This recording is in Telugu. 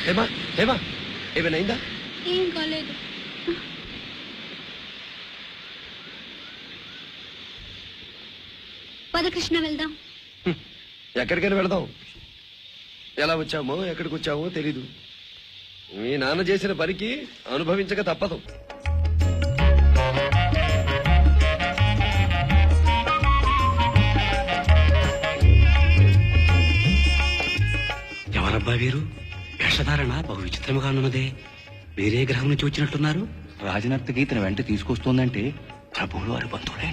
ఏమా ఏమా ఏమైనా అయిందా? ఏం కాలేదు. పద కృష్ణ వెళ్దాం. ఎక్కడికైనా వెళదాం. ఎలా వచ్చామో ఎక్కడికి వచ్చామో తెలీదు. మీ నాన్న చేసిన పనికి అనుభవించక తప్పదు. ఎవరబ్బా వీరు? వేషధారణ బహు విచిత్రముగా ఉన్నదే. వేరే గ్రహం నుంచి వచ్చినట్టున్నారు. రాజనర్తకి తన వెంట తీసుకొస్తోందంటే ప్రభువులు వారి బంధువులే.